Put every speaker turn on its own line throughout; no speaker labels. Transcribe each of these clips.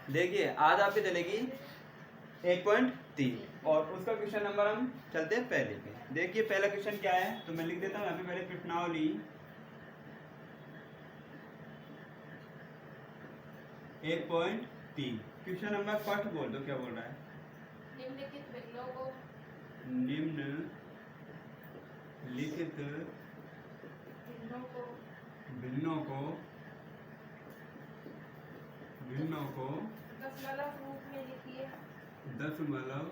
देखिए आज आपकी चलेगी 1.3 और उसका क्वेश्चन नंबर हम चलते हैं पहले पे। देखिए पहला क्वेश्चन क्या है, तो मैं लिख देता हूँ यहाँ पे पहले प्रश्नावली 1.3। क्वेश्चन नंबर फर्स्ट बोल दो, क्या बोल रहा है?
निम्नलिखित भिन्नों को
निम्नलिखित भिन्नों को
दशमलव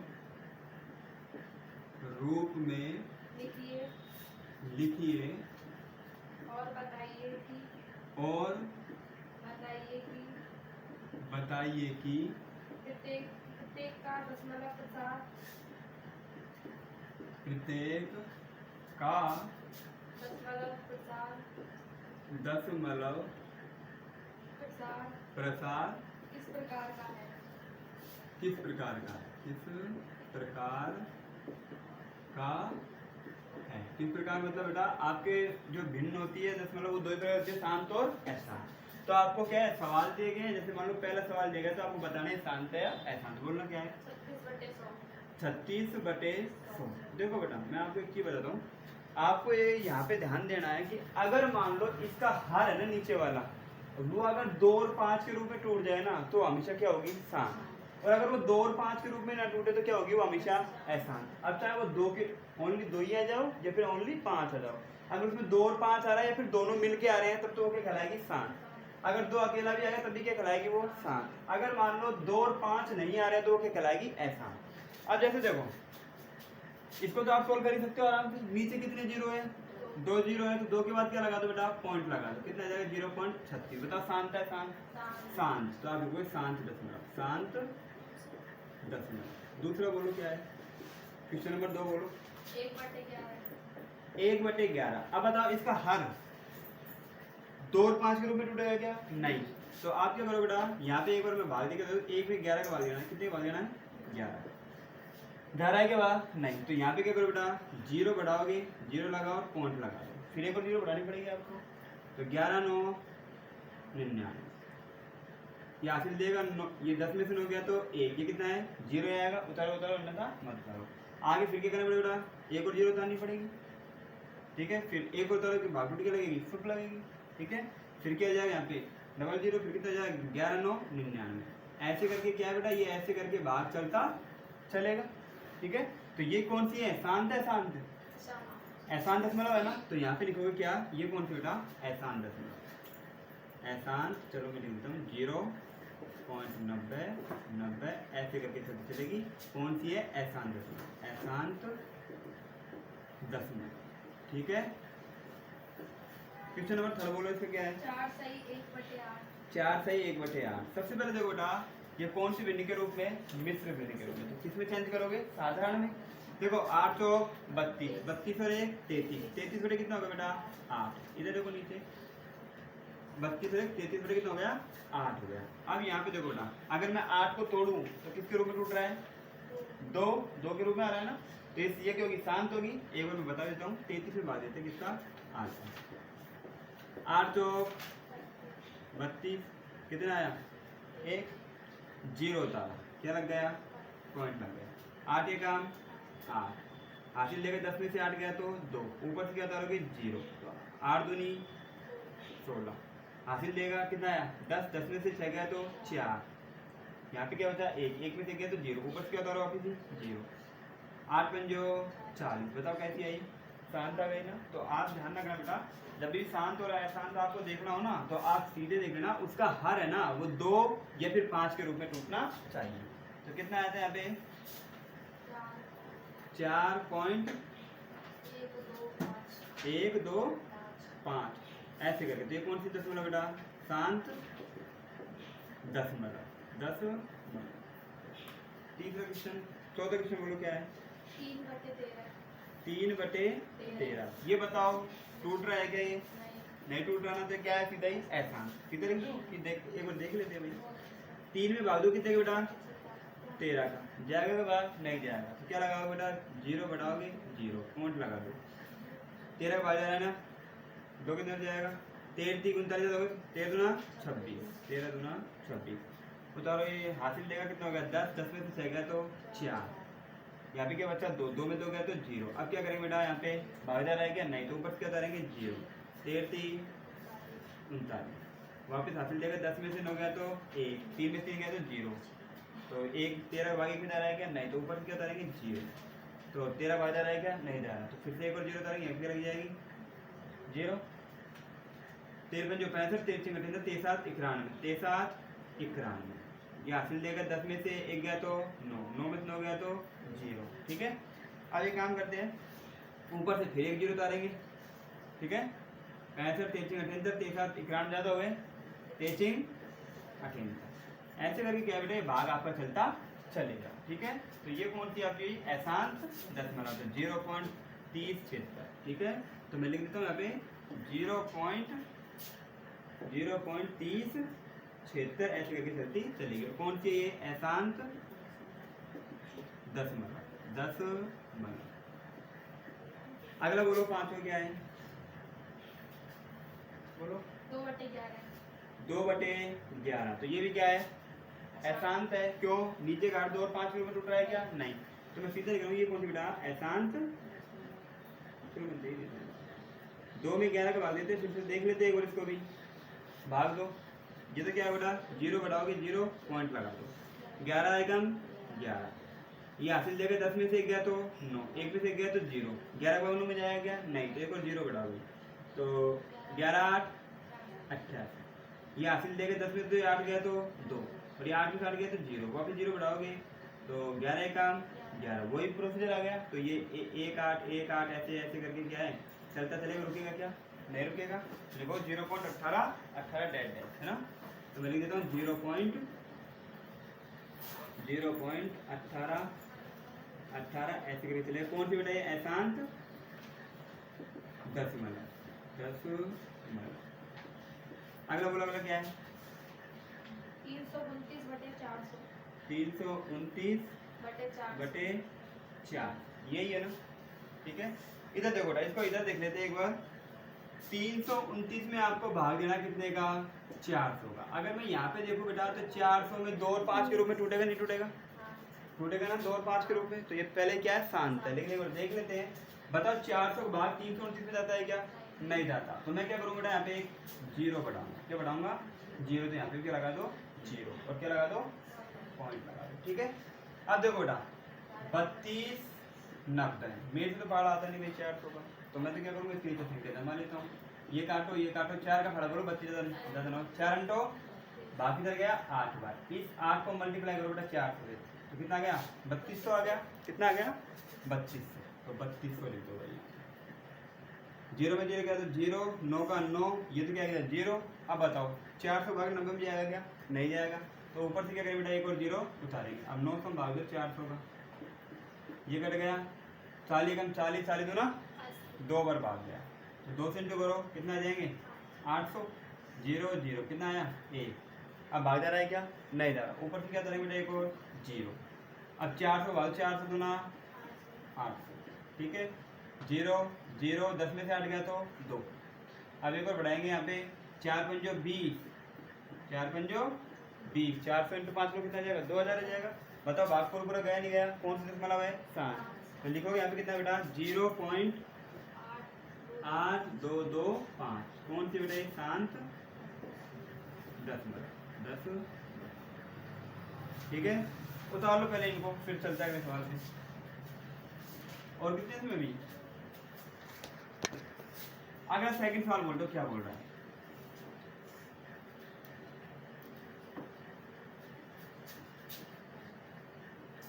रूप में लिखिए
लिखिए
और बताइए कि प्रत्येक का
दशमलव प्रसार
किस प्रकार का है।
किस प्रकार का है? किस प्रकार मतलब बेटा आपके जो भिन्न होती है दशमलव वो दो तरह होती है, शांत और अशांत। तो आपको क्या है, सवाल दिए गए हैं, जैसे मान लो पहला सवाल दिया गया तो आपको बताना है शांत है या अशांत। बोलना क्या है? 36/100। देखो बेटा मैं आपको एक चीज बताता हूँ, आपको ये यहाँ पे ध्यान देना है कि अगर मान लो इसका हर है ना नीचे वाला, वो अगर 2 और 5 के रूप में टूट जाए ना तो हमेशा क्या होगी? शांत। और अगर वो 2 और 5 के रूप में ना टूटे तो क्या होगी? वो हमेशा अशांत। अब चाहे वो ओनली 2 ही आ जाओ या फिर ओनली 5 आ जाओ, अगर उसमें 2 और 5 आ रहा है या फिर दोनों मिलके आ रहे हैं तब तो वो क्या कहलाएगी? शांत। अगर 2 अकेला भी आ गया तब भी क्या कहलाएगी? वो शांत। अगर मान लो 2 और 5 नहीं आ रहे तो वो क्या कहलाएगी? अशांत। अब जैसे देखो इसको तो आप सोल्व कर ही सकते हो आराम से। नीचे कितने जीरो है? 2 जीरो है, तो 2 के बाद क्या लगा दो बेटा? पॉइंट लगा दो। कितना जाएगा? 0.36। बताओ शांत है? शांत। तो आप लिखोगे शांत दशमलव। दूसरा बोलो क्या है? क्वेश्चन नंबर 2 बोलो। 1/11। अब बताओ इसका हर 2 और 5 के रूप में टूटेगा क्या? नहीं। तो आप क्या करो बेटा, यहाँ पे एक बार मैं भाग देगा, 1 में 11 का भाग देना है। कितने का भाग देना है? 11। 11 के बाद नहीं, तो यहाँ पे क्या करो बेटा, 0 बढ़ाओगे, 0 लगाओ और पॉइंट लगा दो, फिर एक और 0 बढ़ानी पड़ेगी आपको। तो 11 9 99। ये हासिल देगा, ये 10 में से 9 गया तो 1, ये कितना है? 0 आएगा। उतारो अन्यथा मत उतारो। आगे फिर क्या करना पड़ेगा बेटा? एक और 0 उतारनी पड़ेगी। ठीक है, फिर एक और उतारो, भाग क्या लगेगी? फुट लगेगी। ठीक है, फिर क्या जाएगा यहाँ पे 00, फिर कितना जाएगा? 11 9 99। ऐसे करके क्या है बेटा, ये ऐसे करके भाग चलता चलेगा। ठीक है, तो ये कौन सी है? शांत है शांत? अशांत दशमलव है ना, तो यहाँ पे लिखोगे क्या? ये कौन सी बेटा? अशांत दशमलव। अशांत, चलो मैं लिख देता हूँ 0.90 ऐसे करके चलती चलेगी। कौन सी है? अशांत दशमलव। अशांत दशमलव। ठीक है, क्वेश्चन नंबर 3 बोलो, इसका क्या है?
4 सही 1/8।
4 सही 1/8। सबसे पहले देखो बेटा, ये कौन सी भिन्न के रूप में? मिश्र भिन्न के रूप में। तो किसमें चेंज करोगे? साधारण में। देखो 8 चौक 32, 32 और 1 33, 33 बटे कितना होगा बेटा? 8। इधर देखो नीचे 32 और 1 33 बटे कितना हो गया? 8 हो गया। अब यहाँ पे देखो बेटा, अगर मैं 8 को तोड़ूं तो किसके रूप में टूट रहा है? 2 के रूप में आ रहा है ना, तो ये क्या होगी? शांत होगी। एक बार मैं बता देता हूँ, 33 में बात देते हैं किसका? 8 चौक 32, कितना आया? 1, 0 उतारा, क्या लग गया? पॉइंट लग गया। 8 ये काम 8 हासिल लेकर 10 में से 8 गया तो 2, ऊपर से क्या उतारोगे? 0। तो 8 दूनी 16 हासिल देगा, कितना आया? 10, 10 में से 6 गया तो 4। यहाँ पे क्या बचा? 1 में से गया तो 0, ऊपर से क्या उतारो? वापिस 0। 8 पंजो 40। बताओ कैसी आई? शांत आ गई ना। तो आप ध्यान रखना बेटा, जब भी शांत और अशांत आपको देखना हो ना तो आप सीधे देख लेना, उसका हर है ना वो 2 या फिर 5 के रूप में टूटना चाहिए। तो कितना आया था यहाँ पे? 4.125 ऐसे करके। तो ये कौन सी दशमलव बेटा? शांत दशमलव। तीसरा क्वेश्चन, चौथा क्वेश्चन बोलो क्या है? 3/13। ये बताओ टूट रहा है क्या? ये नहीं टूट रहा ना, तो क्या है? सीधा ही अशांत। सीधा लिख दो कि एक बार देख लेते हैं भाई। 3 में भाग दो कितने का बेटा? 13 का। जाएगा के बाद नहीं जाएगा, तो क्या लगाओगे बेटा? 0 बढ़ाओगे 0, पॉइंट लगा दो। 13 का भाग जा रहा है ना, 2 कितने जाएगा? 13 39 दोगे, 13 दूना 26, 13 दूना 26। उतारो, ये हासिल देगा कितना हो गया 10, 10 में से 6 गया तो 4, यहाँ पे क्या बचा 2, 2 में 2 गया तो 0। अब क्या करेंगे बेटा, यहाँ पे भागीदार रह गया नहीं तो ऊपर से क्या उतारेंगे 0, 13 3 39, वापस हासिल देगा 10 में से 9 गया तो 1, 3 में 3 गया तो 0, तो 1 13 भागे कितना रह गया नहीं तो ऊपर से क्या उतारेंगे 0, तो 13 भागीदार रह गया नहीं जा रहा तो फिर से एक और 0 उतारेंगे, यहाँ पे लग जाएगी 0, 13 5 65, 13 6 38, 37 91, 37 91, ये हासिल देगा 10 में से 1 गया तो 9, 9 में से 9 गया तो 0। ठीक है, अब एक काम करते हैं, ऊपर से फिर एक 0 उतारेंगे। ठीक है, 65 33 38 37 91 ज़्यादा हो गए, 33 38, ऐसे करके क्या बेटे भाग आपका चलता चलेगा। ठीक है, तो ये कौन सी आपकी अशांत दशमलव, तो 0.3076। ठीक है, तो मैं लिख देता हूँ यहाँ पे 0.3076 ऐसे करके चलती चलेगी। कौन सी ये अशांत दशमलव। अगला बोलो 5 क्या है, बोलो
2/11।
2/11, तो ये भी क्या है अशांत है। क्यों, नीचे काट 2 और 5 के ऊपर टूट रहा है क्या, नहीं, तो मैं सीधे लिखूंगा ये कौन सी बेटा अशांत। 2 में 11 का भाग देते, फिर से देख लेते एक बार इसको भी, भाग दो, ये तो क्या है बेटा 0 बढ़ाओगे 0 पॉइंट लगा दो, 11 एकम 11, ये हासिल देगा 10 में से 1 गया तो 9, 1 में से 1 गया तो 0, 11 का 9 में जाएगा क्या नहीं, तो एक और 0 बढ़ाओगे तो 11 8 88, ये हासिल देगा 10 में से 8 गया तो 2, और ये 8 में से 8 गया तो 0, वापस 0 बढ़ाओगे तो 11 एकम 11, वही प्रोसीजर आ गया। तो ये 1 8 1 8 ऐसे ऐसे करके क्या है चलता चलेगा, रुकेगा क्या नहीं रुकेगा। देखो 0.18 डेड है ना, तो मैं लिख देता हूँ 0.18 ऐसे करके चलेगा। कौन सी बेटा ये अशांत दशमलव। अगला बोला बोला क्या है
329/400।
329/4, यही है ना। ठीक है, इधर देखो बेटा, इसको इधर देख लेते हैं एक बार। 329 में आपको भाग देना कितने का 400 का। अगर मैं यहाँ पे देखूँ बेटा तो 400 में 2 और 5 के रूप में टूटेगा नहीं टूटेगा, टूटेगा ना 2 और 5 के रूप में, तो ये पहले क्या है शांत है। लेकिन एक बार देख लेते हैं, बताओ 400 का भाग 329 में जाता है क्या नहीं जाता, तो मैं क्या करूँगा बेटा यहाँ पे एक 0 बढ़ाऊंगा, क्या बढ़ाऊंगा 0, तो यहाँ पे क्या लगा दो 0 और क्या लगा दो पॉइंट लगा दो। ठीक है, अब देखो बेटा 32 90, मेरे से तो पहाड़ आता नहीं भाई 400 का, तो मैं तो क्या करूँगा इसके नीचे फेंक देता मान लेता हूँ, ये काटो 4 का खड़ा करो 32 ज़्यादा ना हो, 4 अंटो बाकी इधर गया 8 बार, इस 8 को मल्टीप्लाई करो बेटा 400 से, तो कितना आ गया 3200 आ गया, कितना आ गया 3200, तो 3200 लिख दो भाई। 0 में 0 गया तो 0, 9 का 9, ये तो क्या गया 0। अब बताओ 400 भाग 90 में जाएगा क्या नहीं जाएगा, तो ऊपर से क्या करें बेटा एक और 0 उतारेंगे। अब 900 भाग दो 400 का, ये कट गया 40 कम 40, 40 दो ना 2 बार भाग गया, तो 2 से इंटू करो कितना आ जाएंगे 800, 0 0 कितना आया 1। अब भाग जा रहा है क्या नहीं जा रहा, ऊपर से क्या करेंगे बेटा एक और 0। अब 400 भाग 400 दूना 800, ठीक है 0 0, 10 में से 8 गया तो 2। अब एक और बढ़ाएंगे यहाँ पे 4 पंजो 20, 4 पंजो 20, 400 इंटू 5 कितना जाएगा 2000 आ जाएगा। बताओ भाग पूरा गया नहीं गया, कौन सा दशमलव है 7, तो लिखोगे यहाँ पे कितना बेटा 0.8225, कौन सी बेटा ये शांत दशमलव 10। ठीक है, उतार लो पहले इनको, फिर चलता है अगले सवाल पे। और कितने इसमें भी अगर सेकंड सवाल बोल दो क्या बोल रहा है,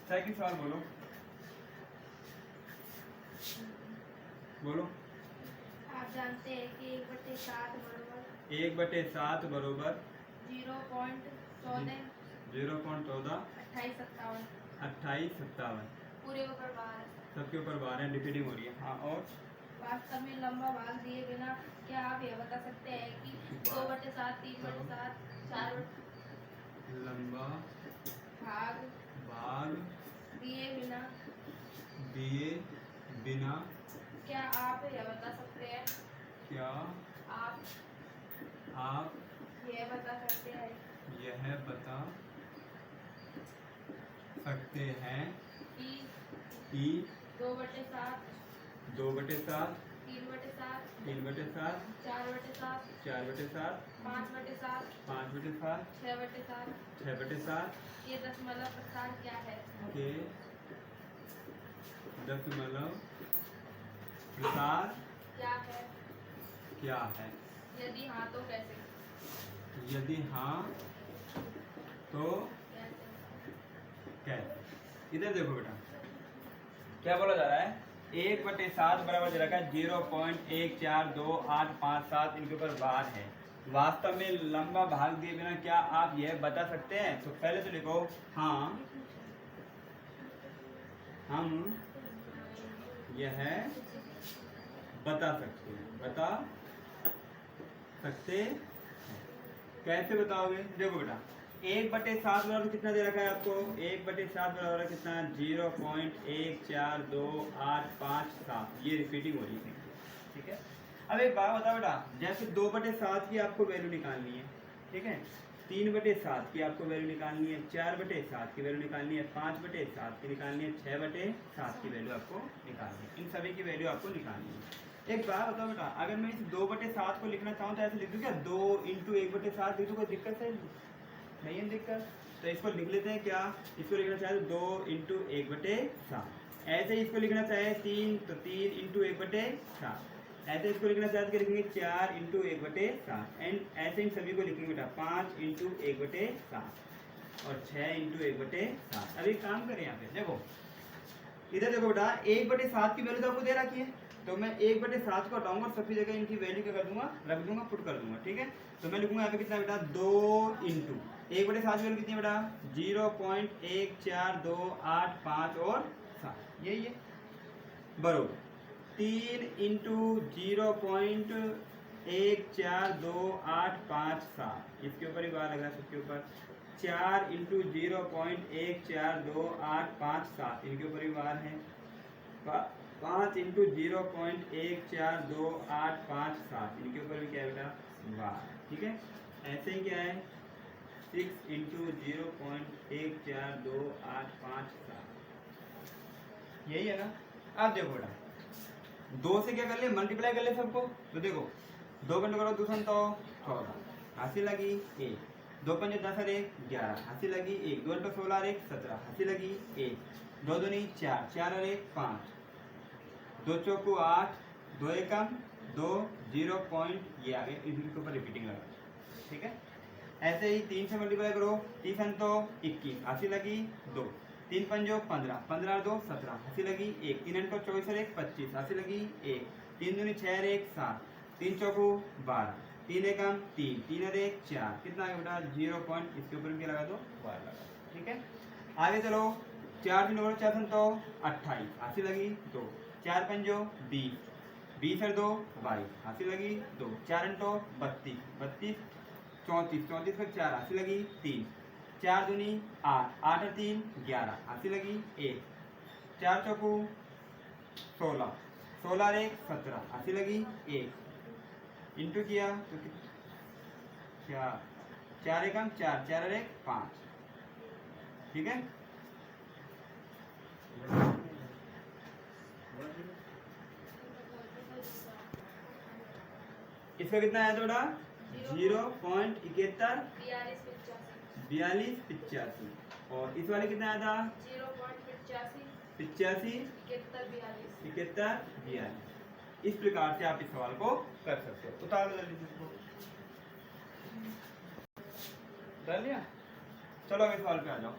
सेकंड सवाल बोलो बोलो।
आप जानते हैं कि 1/7 बराबर
1/7 बरोबर
0.14
0.14
2857 पूरे ऊपर 12
सबके ऊपर 12 डिफीडिंग हो रही है। हाँ, और
वास्तव में लंबा भाग दिए बिना क्या आप यह बता सकते हैं कि 2/7 3/7 4
लंबा
भाग
भाग
दिए
बिना
क्या आप यह बता सकते हैं
क्या
आप
आप
यह बता सकते हैं
यह बता सकते हैं
कि
कि
2/7
2/7
3/7
3/7
4/7
4/7
5/7
5/7
6/7
6/7
ये दशमलव प्रसार क्या है?
के दशमलव प्रसार
क्या है?
क्या है?
यदि हाँ तो कैसे?
यदि हाँ तो
कैसे?
कैसे? इधर देखो बेटा, क्या बोला जा रहा है? 1/7 बराबर दे रखा है 0.142857, इनके ऊपर बार है। वास्तव में लंबा भाग दिए बिना क्या आप यह बता सकते हैं? तो पहले तो लिखो हाँ, हम यह बता सकते हैं। बता सकते हैं। कैसे बताओगे? देखो बेटा, 1/7 बराबर कितना दे रखा है आपको? 1/7 बराबर कितना? 0.142857। ये रिपीटिंग हो रही है, ठीक है। अब एक बात बताओ बेटा, जैसे 2/7 की आपको वैल्यू निकालनी है, ठीक है, 3/7 की आपको वैल्यू निकालनी है, 4/7 की वैल्यू निकालनी है, 5/7 की निकालनी है, 6/7 की वैल्यू आपको निकालनी है। इन सभी की वैल्यू आपको निकालनी है। एक बात बताओ बेटा, अगर मैं इस 2/7 को लिखना चाहूँ तो ऐसे लिख दूँ क्या? 2 × 1/7 लिख दूँ? कोई दिक्कत है? नहीं है दिक्कत। तो इसको लिख लेते हैं क्या? इसको लिखना चाहे तो 2 × 1/7। ऐसे ही इसको लिखना चाहे 3 तो 3 × 1/7। ऐसे इसको लिखना चाहे तो लिखेंगे 4 × 1/7। एंड ऐसे इन सभी को लिखेंगे बेटा 5 × 1/7 और 6 × 1/7। अब एक काम करें, यहाँ पे देखो, इधर देखो बेटा, 1/7 की वैल्यू तो आपको दे रखी है, तो मैं 1/7 को हटाऊंगा और सबकी जगह इनकी वैल्यू क्या कर दूंगा? रख दूंगा, पुट कर दूंगा, ठीक है। तो मैं लिखूंगा यहाँ पे कितना बेटा? 2 × 1/7 की वैल्यू कितनी है बेटा? 0.14285 और 7, यही है, बरोबर 3 × 0.1428557, इसके ऊपर ही बार लगा, सबके ऊपर 4 × 0.1428557, इनके ऊपर ही बार है, 5 × 0.1428557, इनके ऊपर भी क्या है बेटा? बार, ठीक है। ऐसे ही क्या है? 6 × 0.1428557, यही है ना। अब देखो बेटा, 2 से क्या कर ले? मल्टीप्लाई कर ले सबको। तो देखो 2 घंटे करो, 2 तो 16, हंसी लगी 1, 2 पंजे 10 और 1 11, हंसी लगी 1, 2 × 16 और 1 17, हंसी लगी 1, 2 दूनी 4, 4 और 1 5, 2 चौकू 8, 2 एकम 2, 0 पॉइंट, ये आ गए, इनके ऊपर रिपीटिंग लगा, ठीक है। ऐसे ही 3 से मल्टीप्लाई करो, 3 तो 21, हंसी लगी 2, 3 पंजो 15, 15 और 2 17, हंसी लगी 1, 3 अंटो 24 और 1 25, हंसी लगी 1, 3 दूनी 6 और 1 7, 3 चौकू 12, 3 एकम 3, 3 और 1 4, कितना आ गया बेटा? 0 पॉइंट, इसके ऊपर भी लगा दो, बार लगा, ठीक है। आगे चलो, 4 दिन 4 तो 28, हंसी लगी 2, 4 पंजो 20, 20 और 2 22, हंसी लगी 2, 4 अंटो 32, 32 34, 34 पर 4, हंसी लगी 3, 4 दूनी 8, 8 और 3 11, हंसी लगी 1, 4 चौकू 16, 16 और 1 17, हंसी लगी 1, इंटू किया तो क्या? 4 एकम 4, 4 और 1 5, ठीक है। इसका कितना आया था बेटा? 0.71 4285, और इस वाले कितना आया था? 85 71 42। इस प्रकार से आप इस सवाल को कर सकते हो। उतार दो जल्दी इसको, कर लिया। चलो अगले सवाल पे आ जाओ।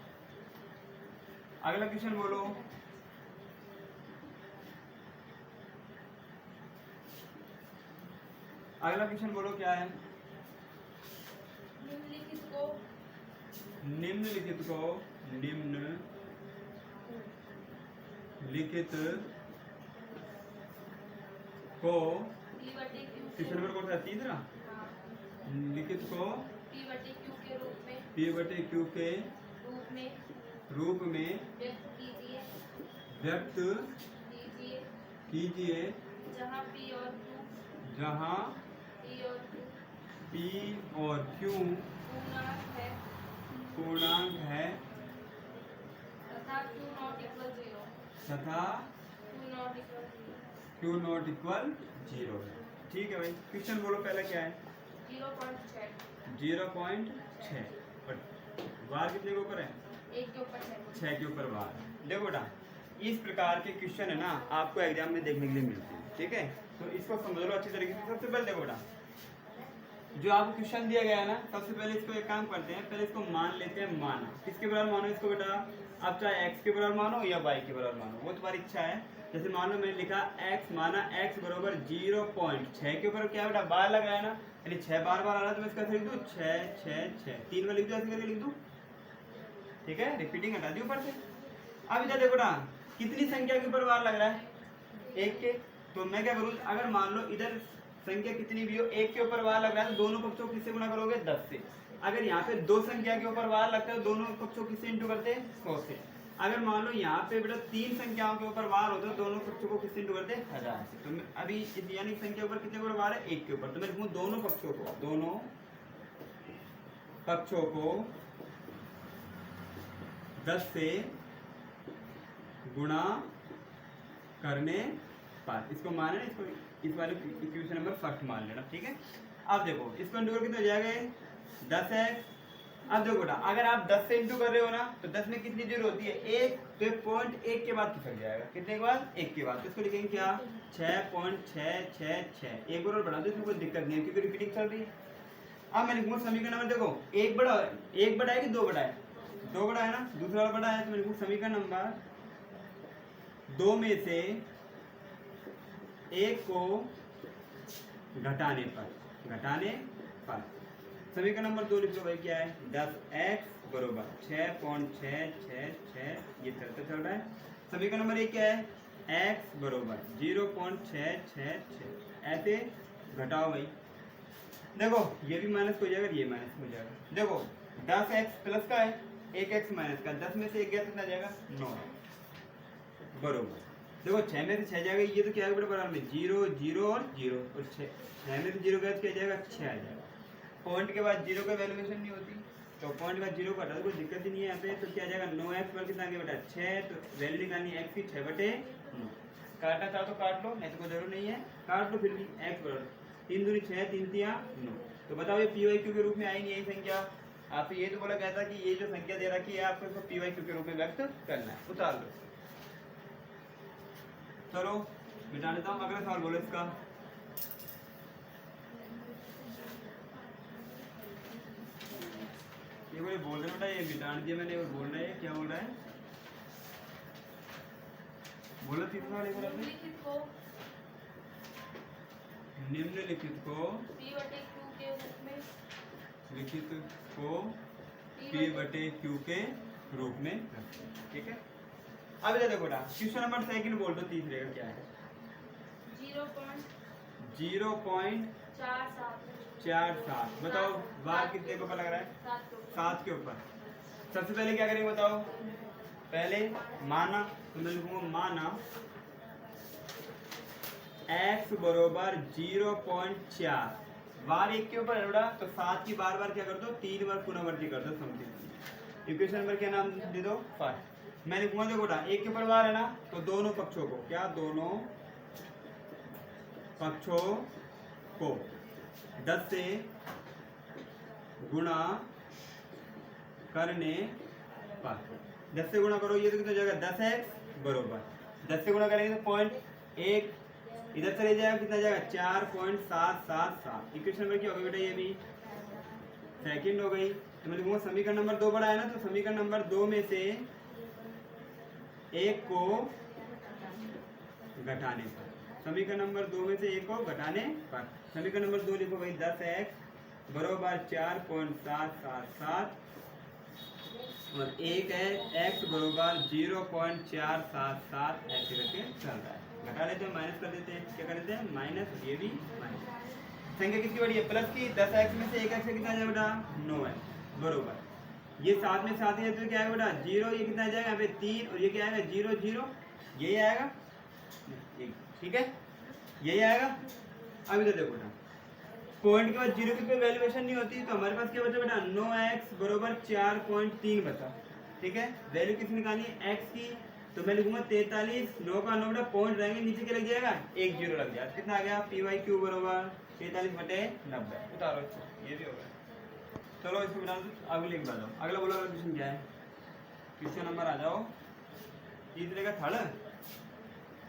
अगला क्वेश्चन बोलो। अगला क्वेश्चन बोलो क्या है?
निम्नलिखित को क्वेश्चन नंबर कौन सा? तीसरा। लिखित को P/Q के रूप में व्यक्त कीजिए जहाँ P और Q पूर्णांक है तथा q नॉट इक्वल 0
तथा
q not equal 0
q not equal 0 है। ठीक है भाई, क्वेश्चन बोलो पहले क्या है।
0.6
0.6 और वार कितने के ऊपर है,
1 के ऊपर
6 के ऊपर वार। देखो बेटा इस प्रकार के क्वेश्चन है ना आपको एग्जाम में देखने के लिए मिलते हैं, ठीक है। तो इसको समझ लो अच्छी तरीके से। सबसे पहले देखो बेटा जो आपको क्वेश्चन दिया गया है ना, सबसे पहले इसको एक काम करते हैं, पहले इसको मान लेते हैं माना। किसके बराबर मानो इसको बेटा, अब चाहे x के बराबर मानो या y के बराबर मानो, वो तुम्हारी इच्छा है। जैसे मान लो मैंने लिखा x माना x बराबर 0.6 के ऊपर क्या बेटा बार लग रहा है ना, यानी 6 बार बार आ रहा है, तो मैं इसका ऐसे लिख दूं 6 6 6 3 बार लिख दूं, ऐसे करके लिख दूं, ठीक है। रिपीटिंग हटा दी ऊपर से। अब इधर देखो ना कितनी संख्या के ऊपर बार लग रहा है, 1 के। तो मैं क्या करूँ, अगर मान लो इधर संख्या कितनी भी हो 1 के ऊपर वार लग रहा है तो दोनों पक्षों को किससे गुणा करोगे, 10 से। अगर यहाँ पे 2 संख्या के ऊपर वार लगता है तो दोनों पक्षों को किससे इंटू करते हैं, 100 से। अगर मान लो यहाँ पे बेटा 3 संख्याओं के ऊपर वार होता है तो दोनों पक्षों को किससे इंटू करते हैं, 1000 से। तो अभी इस यानी संख्या ऊपर कितने ऊपर वार है, 1 के ऊपर। तो मैं लिखूँ दोनों पक्षों को 10 से गुणा करने पर, इसको माने, इसको इस वाले इक्वेशन नंबर फर्स्ट मान लेना, ठीक है। अब देखो इसको इंटू करके तो हो जाएगा 10x। अब देखो बेटा अगर आप 10 से इंटू कर रहे हो ना तो 10 में कितनी जीरो होती है, 1, तो 1.1 के बाद खिसक जाएगा, कितने के बाद, 1 के बाद। तो इसको लिखेंगे क्या, 6.666। एक बार और बढ़ा दो, इसमें कोई दिक्कत नहीं है क्योंकि रिपीटिंग चल रही है। अब मैं लिखूंगा समीकरण नंबर, देखो 1 बड़ा है कि 2 बड़ा है, 2 बड़ा है ना, दूसरा वाला बड़ा है। तो मैं लिखूँ समीकरण नंबर 2 में से 1 को घटाने पर समीकरण नंबर 2 लिख लो भाई, क्या है, 10x बरोबर 6.666, ये चल रहा है। समीकरण नंबर 1 क्या है, x बरोबर 0.666, ऐसे घटाओ भाई। देखो ये भी माइनस हो जाएगा, ये माइनस हो जाएगा। देखो 10x प्लस का है, 1x माइनस का, 10 में से 1 गया कितना जाएगा, 9 बरोबर। देखो 6 में से 6 जाएगा, ये तो क्या है बेटा बराबर में 0 0 और 0, और 6 में से 0 गया तो क्या जाएगा, 6 आ जाएगा। पॉइंट के बाद 0 का वैल्यूएशन नहीं होती, तो पॉइंट के बाद 0 को हटा दो, कोई दिक्कत ही नहीं है यहाँ पे। तो क्या जाएगा 9x पर कितना गया बेटा 6, तो वैल्यू निकालनी है x की 6/9। काटना चाहो तो काट लो, नहीं तो कोई जरूर नहीं है, काट लो फिर भी। x बराबर 3 दूनी 6, 3 तिया 9। तो बताओ ये py के रूप में आई नहीं यही संख्या। आपसे ये तो बोला गया था कि ये जो संख्या दे रखी है आपको इसको py के रूप में व्यक्त करना है, उतार लो। चलो मिटा देता हूँ, अगला सवाल बोलो इसका। ये कोई बोल रहा है बेटा, ये मिटा दिया मैंने, और बोल रहा है क्या बोल रहा है, बोलो तीसरा सवाल एक बार आपने। निम्नलिखित को
p/q के रूप में,
लिखित को p/q के रूप में, ठीक है। अब इधर देखो बेटा क्वेश्चन नंबर सेकंड बोल दो, तीसरे का क्या है, 0.47। बताओ बार कितने के ऊपर लग रहा है, 7 के ऊपर। सबसे पहले क्या करेंगे बताओ, पहले माना, तो मैं लिखूंगा माना x बरोबर 0.4, बार 1 के ऊपर है बेटा, तो 7 की बार बार क्या कर दो, 3 बार पुनरावृत्ति कर दो, समथिंग। इक्वेशन नंबर क्या नाम दे दो, फर्स्ट। मैं लिखूंगा देखो बेटा 1 के ऊपर बार है ना, तो दोनों पक्षों को, क्या, दोनों पक्षों को 10 से गुणा करने पर, 10 से गुणा करो, ये तो कितना हो जाएगा 10x बरोबर 10 से गुणा करेंगे तो 0.1 इधर चले जाएगा, कितना जाएगा 4.777। इक्वेशन नंबर क्या हो गई बेटा, ये भी सेकंड हो गई। तो मैं लिखूंगा समीकरण नंबर 2 बड़ा है ना, तो समीकरण नंबर 2 में से 1 को घटाने पर, समीकरण नंबर 2 में से 1 को घटाने पर, समीकरण नंबर 2 लिखो भाई 10x बरोबर 4.777 और 1 है x बरोबर 0.477, ऐसे करके चल रहा है। घटा लेते हैं, माइनस कर देते हैं, क्या कर देते हैं, माइनस, ये भी माइनस। संख्या कितनी बड़ी है, प्लस की, 10x में से 1x से कितना जाएगा बेटा, 9 है बरोबर। ये 7 में 7 है तो क्या है बेटा 0, ये कितना जाएगा यहाँ पे 3, और ये क्या आएगा 0 0, यही आएगा, ठीक है, यही आएगा। अब इधर देखो बेटा पॉइंट के बाद 0 की कोई वैल्यूएशन नहीं होती, तो हमारे पास क्या बचा बेटा 9x बरोबर 4.3 बचा। ठीक है। वैल्यू किसकी निकालनी है, एक्स की। तो मैं लिखूंगा 43, 9 का 9 पॉइंट रहेंगे, नीचे क्या लग जाएगा, एक जीरो लग जाएगा। कितना आ गया, पी वाई क्यू बराबर 43/90। उतारो इसको, ये भी होगा। चलो इसको बना दो, अगले के बाद आओ। अगला बोलो, अगला क्वेश्चन क्या है, क्वेश्चन नंबर आ जाओ तीसरे का थर्ड।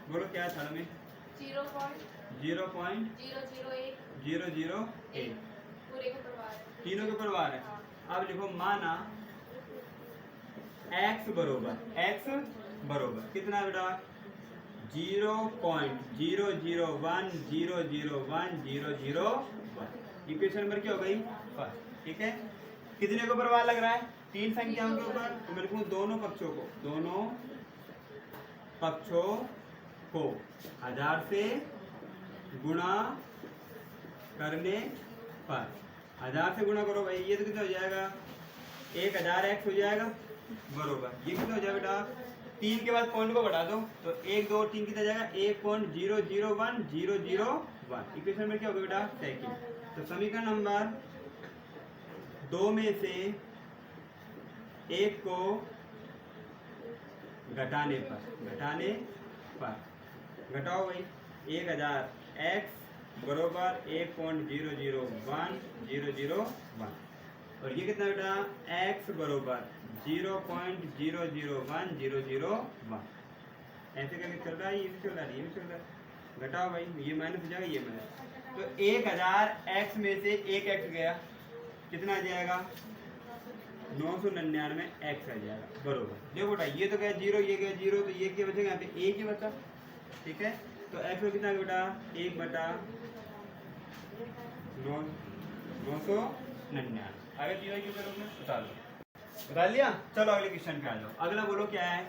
बोलो क्या है थर्ड में, 0.001
पूरे का परिवार है।
तीनों के परिवार है।
हाँ।
अब लिखो माना x बरोबर कितना है बेटा, 0.001001001। इक्वेशन नंबर क्या हो गई, फर्स्ट। ठीक है, कितने को परिवार लग रहा है, तीन संख्याओं के ऊपर। तो मैं लिखूं दोनों पक्षों को 1000 से गुणा करने पर, 1000 से गुणा करो भाई, ये तो कितना हो जाएगा, 1000 x हो जाएगा बरोबर, ये कितना हो जाएगा बेटा, 3 के बाद पॉइंट को बढ़ा दो तो 1 2 3 कितना जाएगा, 1.001001। इक्वेशन में क्या होगा बेटा, सेकंड। तो समीकरण नंबर 2 में से 1 को घटाने पर घटाओ भाई, 1000 x बरोबर 1.001001। और ये कितना बेटा, x बरोबर 0.001001। ऐसे करके चल रहा है, ये भी चल रहा है, ये भी चल रहा है। घटाओ भाई, ये माइनस हो जाएगा, ये माइनस। तो 1000 x में से 1 x गया, कितना आ जाएगा, 999 x आ जाएगा बरोबर। देखो बेटा, ये तो गया 0, ये गया 0, तो ये क्या बचेगा, यहाँ पे 1 ही बचा। ठीक है, तो x में कितना गया बेटा, 1/999। आगे जीरो क्यों करोगे, बता लिया। चलो अगले क्वेश्चन पे आ जाओ। अगला बोलो क्या है,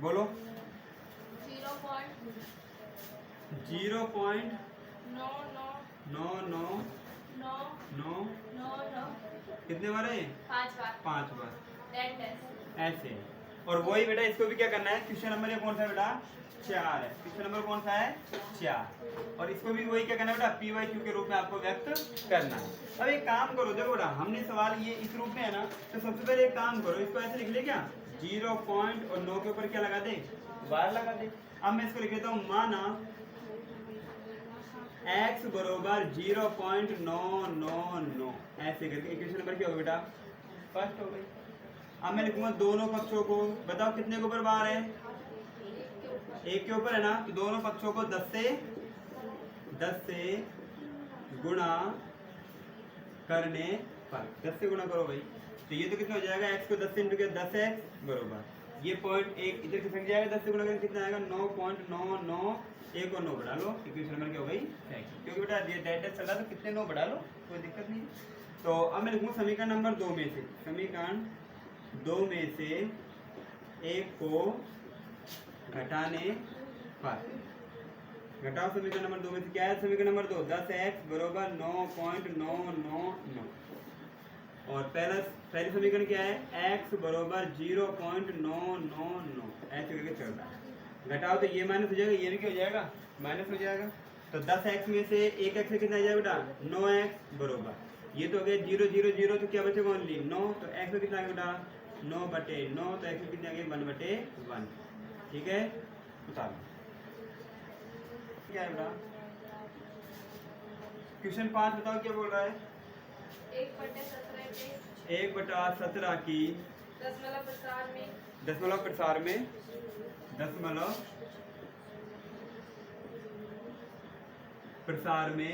बोलो 0.9999 कितने बार है, 5 बार ऐसे। और वही बेटा, इसको भी क्या करना है, क्वेश्चन नंबर ये कौन सा है बेटा, 4 है। क्वेश्चन नंबर कौन सा है, 4। और इसको भी वही क्या करना है बेटा, पी वाई क्यू के रूप में आपको व्यक्त करना है। अब एक काम करो, देखो बेटा, हमने सवाल ये इस रूप में है ना, तो सबसे पहले एक काम करो, इसको ऐसे लिख ले क्या, 0 पॉइंट और 9 के ऊपर क्या लगा दे, बार लगा दे। अब मैं इसको लिख लेता हूँ, माना x बरोबर 0.999, ऐसे करके इक्वेशन नंबर क्या होगा बेटा, फर्स्ट हो गई। अब मैं लिखूंगा दोनों पक्षों को, बताओ कितने के ऊपर बार है, 1 के ऊपर है ना, तो दोनों पक्षों को 10 से गुणा करने पर, 10 से गुणा करो भाई, तो ये तो कितना हो जाएगा, x को 10 से इंटू किया 10x बरोबर, ये पॉइंट एक इधर की संख्या आएगा, 10 से गुणा करके कितना आएगा, 9.99, 1 और 9 बढ़ा लो, इक्वेशन नंबर क्या हो गई, क्योंकि बेटा ये डेटा चल रहा तो कितने 9 बढ़ा लो, कोई दिक्कत नहीं। तो अब मैं लिखूंगा समीकरण नंबर 2 में से, समीकरण 2 में से 1 को घटाने पर, घटाओ समीकरण नंबर 2 में से, क्या है समीकरण नंबर 2, 10x बरोबर 9.999। और पहली समीकरण क्या है, x बरोबर 0.999, ऐसे करके चल रहा है। घटाओ तो ये माइनस हो जाएगा, ये भी क्या हो जाएगा, माइनस हो जाएगा। तो 10x में से 1x से कितना आ जाएगा बेटा, 9x बरोबर, ये तो हो गया 0 0 0, तो क्या बचेगा ओनली 9, तो x में कितना आ गया बेटा, 9/9, तो x में कितना आ गया, 1/1। ठीक है, उतारो क्या है बेटा, क्वेश्चन 5 बताओ क्या बोल रहा है, 1/17 की
दशमलव प्रसार में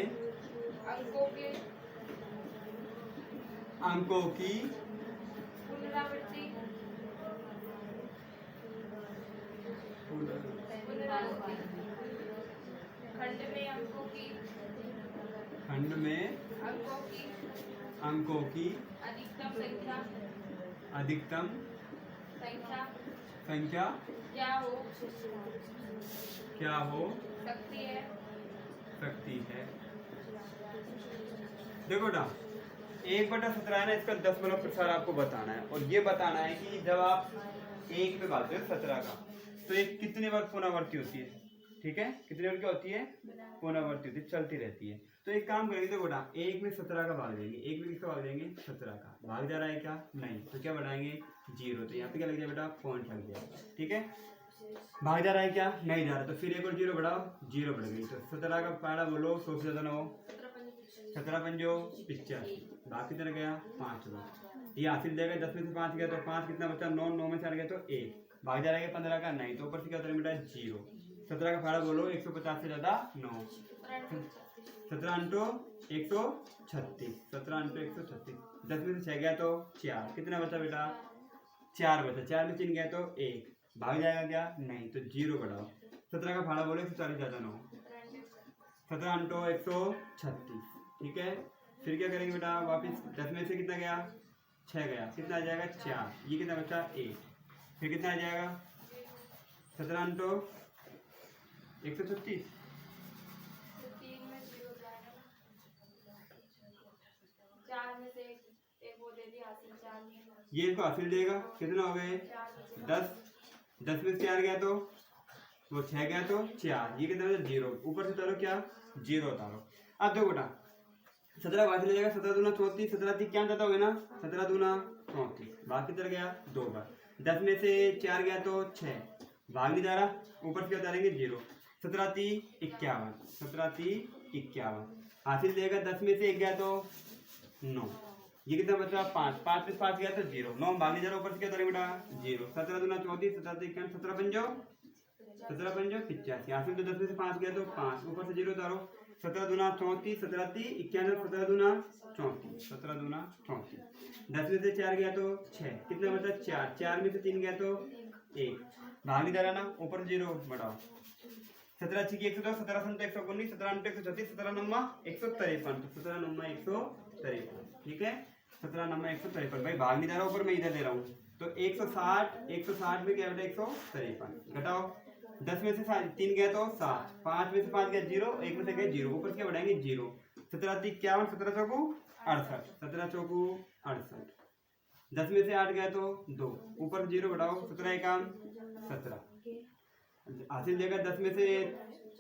अंकों की
पुनरावृत्ति खंड में अंकों की अधिकतम संख्या क्या हो सकती है। देखो बेटा, 1/17 है ना, इसका दशमलव प्रसार आपको बताना है, और ये बताना है कि जब आप 1 पे बात करें 17 का, तो एक कितने बार पुनरावृत्ति होती है। ठीक है, कितने बार क्या होती है, पुनरावृत्ति होती है, चलती रहती है।
तो एक काम करेंगे, तो बेटा एक में 17 का भाग देंगे, एक में किसका भाग देंगे 17 का। भाग जा रहा है क्या, नहीं, तो क्या बढ़ाएंगे 0, तो यहाँ पे क्या लग जाए बेटा पॉइंट लग जाएगा, ठीक है। भाग जा रहा है क्या, नहीं जा रहा, तो फिर एक और 0 बढ़ाओ, 0 बढ़ गई, तो 17 का पहाड़ा बोलो 100 से ज़्यादा 9, 17 पंजो 85, भाग कितना गया 5 बार। ये हासिल देगा, 10 में से 5 गया तो 5 कितना बचा 9, 9 में से 8 गया तो 1, भाग जा रहा है 15 का, नहीं, तो ऊपर से क्या उतरेगा बेटा 0। 17 का पहाड़ा बोलो 150 से ज़्यादा 9, 17 अंटो 136, 17 अंटो 136, 10 में से 6 गया तो 4, कितना बचा बेटा 4 बचा, 4 में 3 गया तो 1, भाग जाएगा क्या, नहीं, तो 0 बढ़ाओ। 17 का भाड़ा बोलो 140 ज़्यादा 9, 17 अंटो 136, ठीक है। फिर क्या करेंगे बेटा, वापस 10 में से कितना गया 6 गया, कितना आ जाएगा 4, ये कितना बचा 1, फिर कितना आ जाएगा 17 अंटो 136, ये इनको हासिल देगा, कितना हो गए 10, 10 में से 4 गया तो वो 6 गया तो 4, ये कितना 0, ऊपर से उतारो क्या 0 उतारो। अब देखो बेटा 17 बाहर चले जाएगा, 17 दूना 34, 17 तीन क्या जाता होगा ना, 17 दूना 34, भाग किधर गया 2 बार, 10 में से 4 गया तो 6, भाग नहीं जा रहा, ऊपर से क्या उतारेंगे 0, 17 ती 51, 17 ती 51, हासिल देगा, 10 में से 1 गया तो 9, ये कितना बचा 5, 5 में 5 गया तो 0, 9 भाग नहीं जा रहा, ऊपर से क्या उतारेंगे बेटा 0, 17 दूना 34, 17 ती 51, 17 पंजो 85, हासिल तो 10 में से 5 गया तो 5, ऊपर से 0 उतारो, 17 दूना 34, 17 ती 91, 17 दूना 34, 17 दूना 34, 10 में से 4 गया तो 6, कितना बचा 4, 4 में से 3 गया तो 1, भाग नहीं जा रहा ना, ऊपर 0 बढ़ाओ, 17 छिकी 110, 17 संत 119, 17 अंट 136, 17 नम्मा 153, तो 17 नम्मा 153, ठीक है, 17 नम्मा 153, भाई भाग नहीं जा रहा, ऊपर मैं इधर दे रहा हूँ, तो 160 में क्या बेटा 153, घटाओ, 10 में से 3 गया तो 7, 5 में से 5 गया 0, 1 में से गया 0, ऊपर से क्या बढ़ाएंगे 0, 17 ती 51, 17 चौकू 68, 17 चौकू 68, 10 में से 8 गया तो 2, ऊपर 0 बढ़ाओ, 17 एकाम 17, हासिल देगा, 10 में से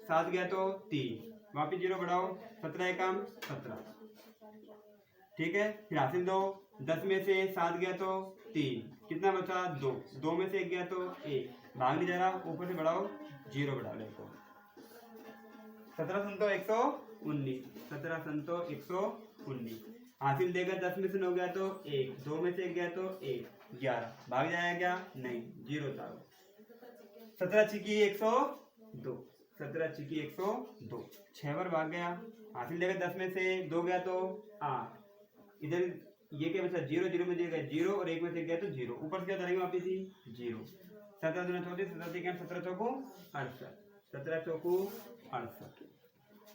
7 गया तो 3, वापिस 0 बढ़ाओ, 17 एकाम 17, ठीक है। फिर हासिल दो, 10 में से 7 गया तो 3, कितना बचा 2, 2 में से 1 गया तो 1, भाग नहीं जा रहा, ऊपर से बढ़ाओ 0 बढ़ाओ, देखो 17 संतो 119, 17 संतो 119, हासिल देगा, 10 में से 9 गया तो 1, 2 में से 1 गया तो 1, 11, भाग जाएगा क्या, नहीं, 0 उतारो, 17 छिकी 102, 17 छिकी 102, 6 बार भाग गया, हासिल देगा, 10 में से 2 गया तो 8, इधर ये क्या बचा 0, 0 में गया 0 और 1 में से गया तो 0, ऊपर से क्या करेंगे वापिस ही 0, 17 दूना 34, 17 ती 17 चौकू 68, 17 चौकू 68,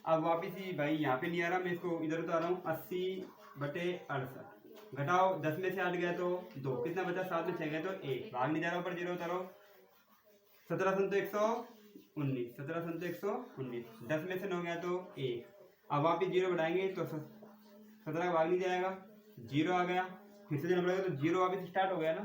अब वापिस ही भाई यहाँ पे नहीं आ रहा, मैं इसको इधर उतार रहा हूँ, 80/68, घटाओ, 10 में से 8 गया तो 2, कितना बचा 7 में 6 गया तो 1, भाग नहीं जा रहा, ऊपर 0 उतारो, 17 संतो 119, 17 संतो 119, 10 में से 9 गया तो 1, अब वापिस 0 बढ़ाएंगे तो 17 का भाग नहीं जाएगा, 0 आ गया, फिर से जब बढ़ेगा तो 0 वापिस स्टार्ट हो गया ना,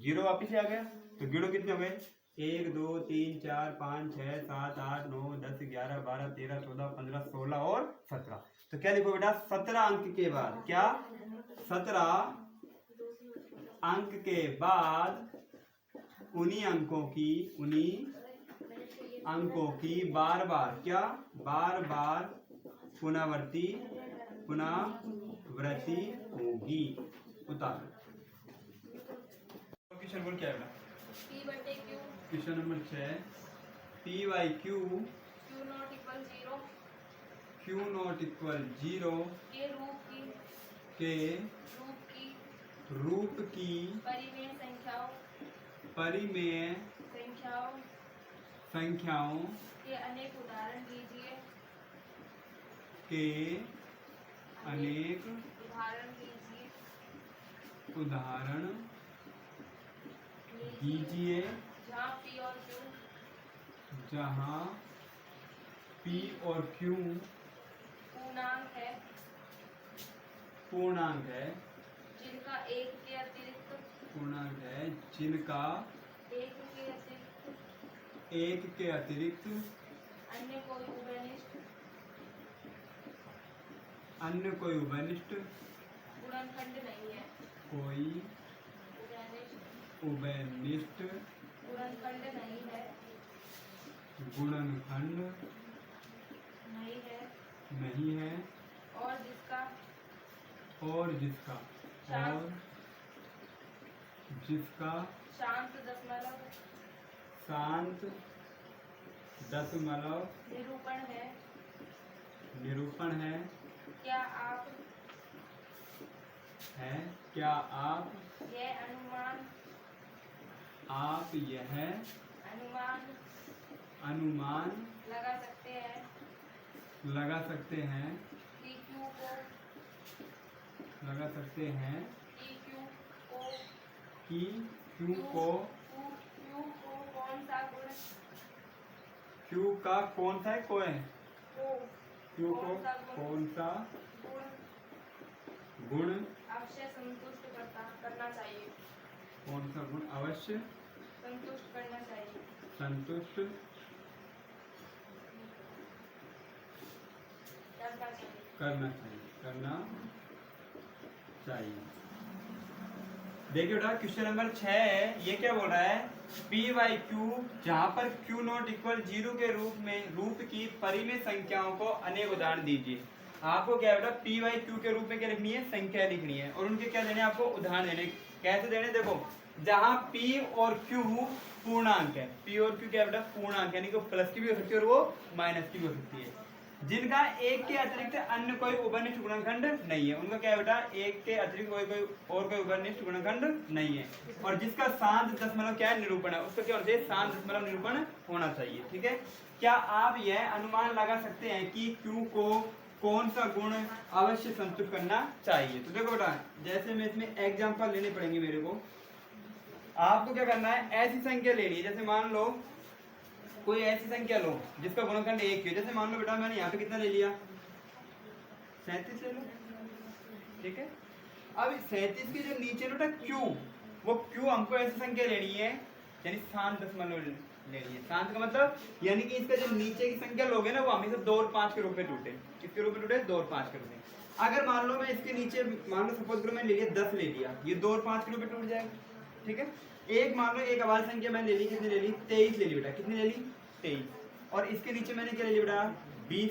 0 वापिस ही आ गया, तो गिनो कितने हो गए 1 2 3 4 5 6 7 8 9 10 11 12 13 14 15 16 और 17, तो क्या लिखो बेटा 17 अंक के बाद, क्या 17 अंक के बाद उन्हीं अंकों की बार बार क्या, बार बार पुनरावृत्ति होगी, उतारो। क्वेश्चन नंबर क्या है बेटा, question number 6, P/Q Q not equal 0 के रूप की परिमेय संख्याओं
के अनेक उदाहरण दीजिए,
के अनेक उदाहरण दीजिए, जहाँ P और Q पूर्णांक है,
जिनका एक के अतिरिक्त
पूर्णांक है, जिनका एक के अतिरिक्त
अन्य कोई उभयनिष्ठ
अन्य कोई उभयनिष्ठ
गुणनखंड नहीं है।
कोई उभयनिष्ठ
गुणनखंड नहीं है।
गुणनखंड
नहीं है।
नहीं है।
और जिसका
और जिसका
शांत दशमलव
शांत दशमलव
निरूपण है।
क्या आप
यह अनुमान लगा सकते हैं कि
Q को
कौन सा गुण
Q का कौन सा है कोय Q को
कौन सा
कौन सा
गुण
गुण
अवश्य संतुष्ट करना चाहिए।
कौन सा गुण अवश्य
संतुष्ट करना चाहिए।
संतुष्ट करना चाहिए। देखिए बेटा क्वेश्चन नंबर 6 है, ये क्या बोल रहा है, P बाई Q जहाँ पर Q नॉट इक्वल 0 के रूप की परिमेय संख्याओं को अनेक उदाहरण दीजिए। आपको क्या है बेटा P बाई Q के रूप में क्या लिखनी है, संख्या लिखनी है, और उनके क्या देने आपको उदाहरण देने। कैसे देने, देखो जहाँ P और Q पूर्णांक है, P और Q क्या है बेटा पूर्णांक, यानी कि प्लस की भी हो सकती है और वो माइनस की भी हो सकती है, जिनका एक के अतिरिक्त अन्य कोई उभयनिष्ठ गुणनखंड नहीं है, उनका क्या है बेटा एक के अतिरिक्त कोई उभयनिष्ठ गुणनखंड नहीं है, और जिसका शांत दशमलव क्या है निरूपण है, उसका क्या होना चाहिए, शांत दशमलव निरूपण होना चाहिए। ठीक है, क्या आप यह अनुमान लगा सकते हैं कि Q को कौन सा गुण अवश्य संतुष्ट करना चाहिए। तो देखो बेटा जैसे मैं इसमें एग्जाम्पल लेने पड़ेंगे मेरे को, आपको क्या करना है, ऐसी संख्या लेनी है, जैसे मान लो कोई ऐसी संख्या लो जिसका गुणनखंड 1 है, जैसे मान लो बेटा मैंने यहाँ पे कितना ले लिया, 37 ले लो। ठीक है, अब 37 के जो नीचे बेटा Q, वो Q हमको ऐसी संख्या लेनी है, यानी शांत दशमलव लेनी है। शांत का मतलब यानी कि इसका जो नीचे की संख्या लोगे ना वो हमेशा 2 और 5 के रूप में टूटे। किसके रूप में टूटे, 2 और 5 के रूप में। अगर मान लो मैं इसके नीचे मान लो सपोज करो मैंने ले लिया 10 ले लिया, ये 2 और 5 के रूप में टूट जाएगा। ठीक है, एक मान लो एक अभाज्य संख्या मैंने ले ली, कितनी ले ली, 23 ले ली बेटा, कितनी ले ली 23, और इसके नीचे मैंने क्या ले लिया बेटा 20,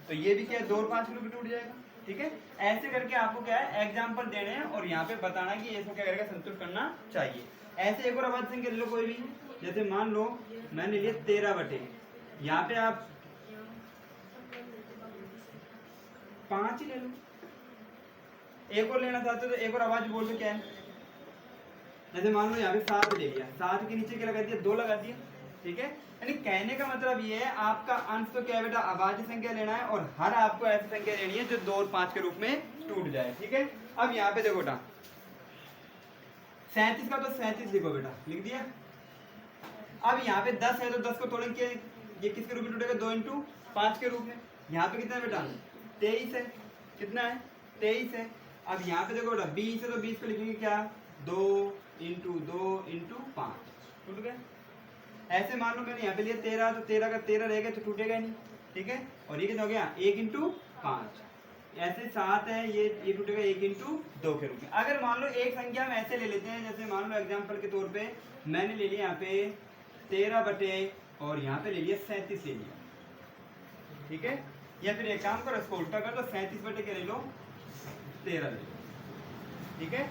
तो ये भी क्या है 2 और 5 के रूप में टूट जाएगा। ठीक है, ऐसे करके आपको क्या है एग्जाम्पल देने हैं और यहाँ पे बताना है कि इसको क्या करेगा, संतुष्ट करना चाहिए। ऐसे एक और अभाज्य संख्या ले लो कोई भी, जैसे मान लो मैंने लिया 13 बटे, यहाँ पे आप 5 ही ले लो। एक और लेना चाहते हो तो एक और अभाज्य बोल दो क्या है, जैसे मान लो यहाँ पे 7 ले लिया, 7 के नीचे क्या लगा दिया, 2 लगा दिया। ठीक है, यानी कहने का मतलब ये है आपका अंश तो क्या है बेटा अभाज्य संख्या लेना है, और हर आपको ऐसी संख्या लेनी है जो 2 और 5 के रूप में टूट जाए। ठीक है, अब यहाँ पे देखो बेटा 37 का तो 37 लिखो बेटा, लिख दिया। अब यहाँ पे 10 है तो 10 को तोड़ के ये किसके रूप में टूटेगा, 2 इंटू 5 के रूप में। यहाँ पे कितना है बेटा 23 है, कितना है 23 है। अब यहाँ पे देखो बेटा 20 है तो 20 को लिखेंगे क्या, 2 इंटू 2 इंटू 5, टूट गया। ऐसे मान लो मैंने यहाँ पे लिया 13, तो 13 का 13 रहेगा तो टूटेगा नहीं। ठीक है, और ये कितना हो गया 1 इंटू 5, ऐसे 7 है ये टूटेगा 1 इंटू 2 के रूप में। अगर मान लो एक संख्या हम ऐसे ले लेते हैं, जैसे मान लो एग्जाम्पल के तौर पे मैंने ले लिया यहाँ पे 13 बटे और यहाँ पे ले लिया 37 ले लिया। ठीक है, या फिर एक काम करो इसको उल्टा कर दो, 37 बटे क्या ले लो 13 ले लो। ठीक है,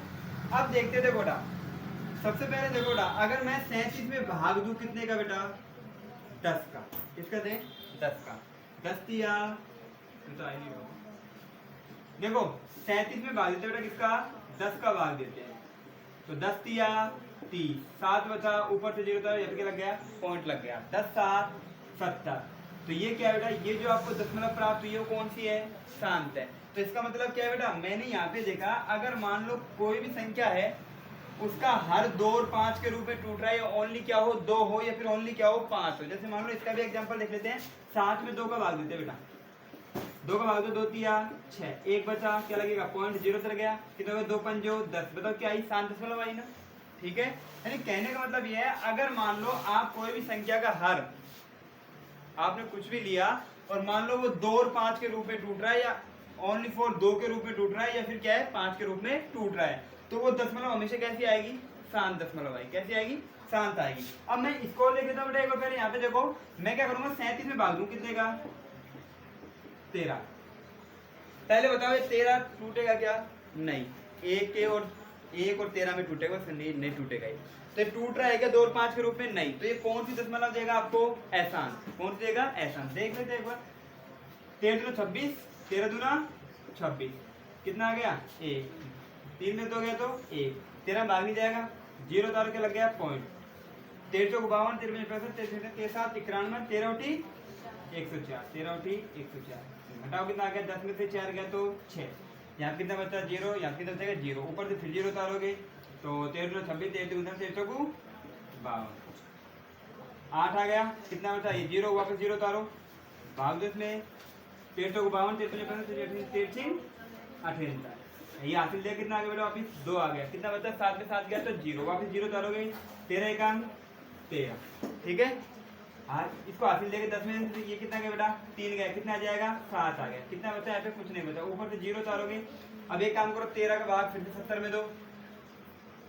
अब देखते थे बेटा, सबसे पहले देखो बेटा अगर मैं 37 में भाग दूं कितने का बेटा, 10 का, किसका दे 10 का, 10 दिया तो आई नहीं होगा। देखो 37 में भाग देते बेटा किसका, 10 का भाग देते हैं, तो 10 दिया 30, 7 बचा, ऊपर से 0 था, ये क्या लग गया, पॉइंट लग गया, 10 7 70। तो ये क्या है बेटा, ये जो आपको दशमलव प्राप्त हुई है वो कौन सी है, शांत है। तो इसका मतलब क्या है बेटा, मैंने यहाँ पे देखा अगर मान लो कोई भी संख्या है उसका हर 2 और 5 के रूप में टूट रहा है, या ओनली क्या हो 2 हो, या फिर ओनली क्या हो 5 हो। जैसे मान लो इसका भी एग्जांपल देख लेते हैं, 7 में 2 का भाग देते हैं बेटा, 2 का भाग दो, 2 तिया 6, 1 बचा, क्या लगेगा पॉइंट 0 चल गया, कितना हो गया 2 पंजो 10, बताओ क्या आई, शांत दशमलव आई ना। ठीक है, यानी कहने का मतलब ये है अगर मान लो आप कोई भी संख्या का हर आपने कुछ भी लिया और मान लो वो 2 और 5 के रूप में टूट रहा है, या
ओनली फॉर 2 के रूप में टूट रहा है या फिर क्या है 5 के रूप में टूट रहा है, तो वो दशमलव हमेशा कैसी आएगी, शांत दशमलव आएगी। कैसी आएगी, शांत आएगी। अब मैं इसको ले लेता हूँ बेटा, एक बार पहले यहाँ पे देखो, मैं क्या करूंगा 37 में भाग दूं कितने का, 13। पहले बताओ ये 13 टूटेगा क्या, नहीं, 1 और 13 में टूटेगा, नहीं टूटेगा ये। तो ये टूट रहा है क्या 2 और 5 के रूप में, नहीं, तो ये कौन सी दशमलव देगा आपको, एहसान। कौन सी देगा, एहसान। देख लेते हैं एक बार, 13 दूना 26, 13 दूना 26, कितना आ गया 1, 3 में 2 गया तो 1, 13 भाग नहीं जाएगा, 0 तार के लग गया पॉइंट, 13 चौक 52, 13 65, 13 7 91, 13 उठी 104, 13 उठी 104, घटाओ कितना आ गया, 10 में से 4 गया तो 6, यहाँ कितना बचा 0, यहाँ कितना बचेगा 0, ऊपर से फिर 0 तारोगे तो 13 दूना 26, 13 दूना 13 चौक 52, 8 आ गया, कितना बचा ये 0, वापस 0 तारो, भाग दो इसमें, 13 चौक 52, 13 13 58, ये हासिल दिया, कितना आ गया बेटा वापिस 2 आ गया, कितना बचा 7 में 7 गया तो 0, वापिस 0 तारोगे, 13 एकान 13, ठीक है। आज इसको हासिल देके 10 में से ये कितना गया बेटा 3 गया, कितना आ जाएगा 7 आ गया, कितना बचा यहाँ पे कुछ नहीं बचा, ऊपर से 0 तारोगे। अब एक काम करो 13 का भाग फिर से 70 में दो,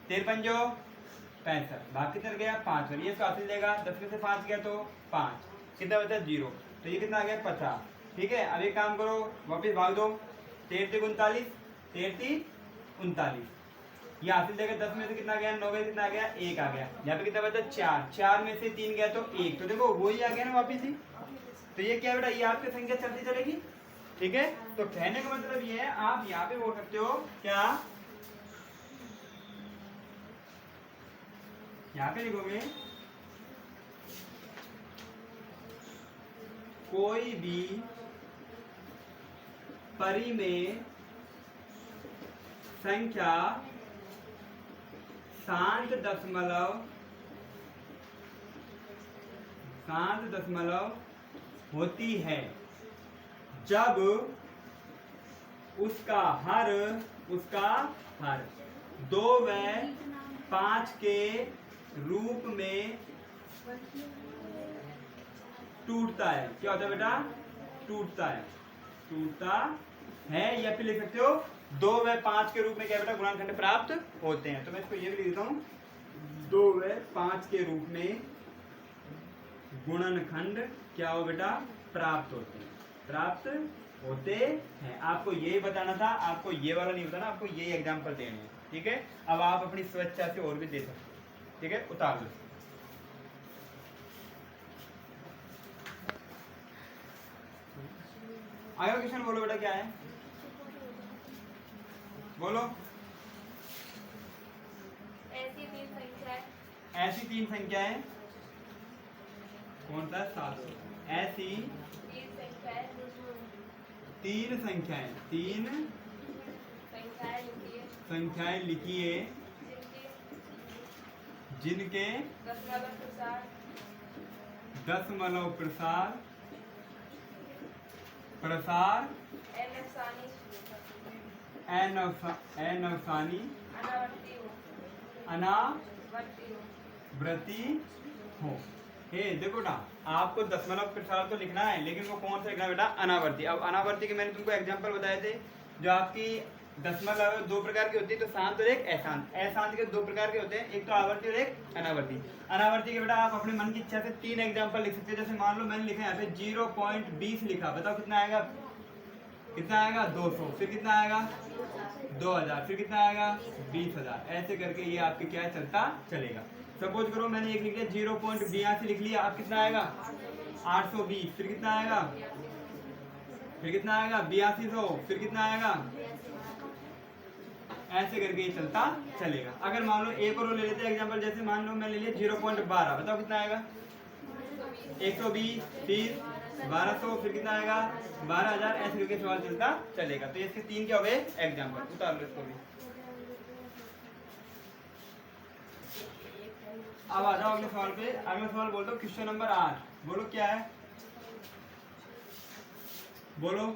13 पंजो 65, भाग कितना गया 5, और ये इसको हासिल देगा 10 में से 5 गया तो 5, कितना बचा 0, तो ये कितना आ गया 50, ठीक है। अब एक काम करो वापिस भाग दो, 13 39, 13 39, ये हासिल देगा 10 में से कितना गया 9 में कितना आ गया 1 आ गया, यहाँ पे कितना बचा 4, 4 में से 3 गया तो 1, तो देखो वही आ गया ना वापिस ही। तो ये क्या बेटा, ये आपकी संख्या चलती चलेगी, ठीक है। तो कहने का मतलब ये है, आप यहाँ पे बोल सकते हो क्या, यहाँ पे लिखोगे कोई भी परिमेय संख्या शांत दशमलव होती है जब उसका हर 2 व 5 के रूप में टूटता है। क्या होता है बेटा, टूटता है, या फिर लिख सकते हो 2 व 5 के रूप में क्या बेटा गुणनखंड प्राप्त होते हैं। तो मैं इसको ये भी लिख देता हूँ, 2 व 5 के रूप में गुणनखंड क्या हो बेटा, प्राप्त होते हैं। आपको ये बताना था, आपको ये वाला नहीं बताना, आपको ये एग्जाम्पल देने हैं, ठीक है। अब आप अपनी स्वेच्छा से और भी दे सकते हैं, ठीक है, उतार लो। आयो क्वेश्चन बोलो बेटा क्या है, बोलो।
ऐसी 3 संख्याएं,
ऐसी 3 संख्याएं, कौन सा 7, ऐसी
3 संख्याएं,
3 संख्याएं, 3 संख्याएं लिखिए जिनके दशमलव प्रसार अनवसानी अनावर्ती हो। हे देखो ना, आपको दशमलव प्रसार तो लिखना है, लेकिन वो कौन सा लिखना है बेटा, अनावर्ती। अब अनावर्ती के मैंने तुमको एग्जांपल बताए थे, जो आपकी दशमलव 2 प्रकार की होती है, तो शांत और एक अशांत। अशांत के 2 प्रकार के होते हैं, एक तो आवर्ती और एक अनावर्ती। अनावर्ती के बेटा आप अपने मन की इच्छा से 3 एग्जांपल लिख सकते हैं। जैसे मान लो मैंने लिखा यहाँ पे 0.20 लिखा, बताओ कितना आएगा, 200, फिर कितना आएगा 2000, फिर कितना आएगा 20,000, ऐसे करके ये आपके क्या चलता चलेगा। सपोज करो मैंने एक लिख लिया 0.82 लिख लिया, अब कितना आएगा 820, फिर कितना आएगा 8200, फिर कितना आएगा, ऐसे करके ये चलता चलेगा। अगर मान लो एक और ले लेते हैं एग्जांपल, जैसे मान लो मैंने ले लिया 0.12, बताओ कितना आएगा 120, फिर 1200, फिर कितना आएगा 12,000, ऐसे करके सवाल चलता चलेगा। तो इसके 3 क्या हो गए एग्जांपल, उतार लो इसको भी। अब आ जाओ अगले सवाल पे। अगला सवाल बोल दो क्वेश्चन नंबर 8, बोलो क्या है, बोलो।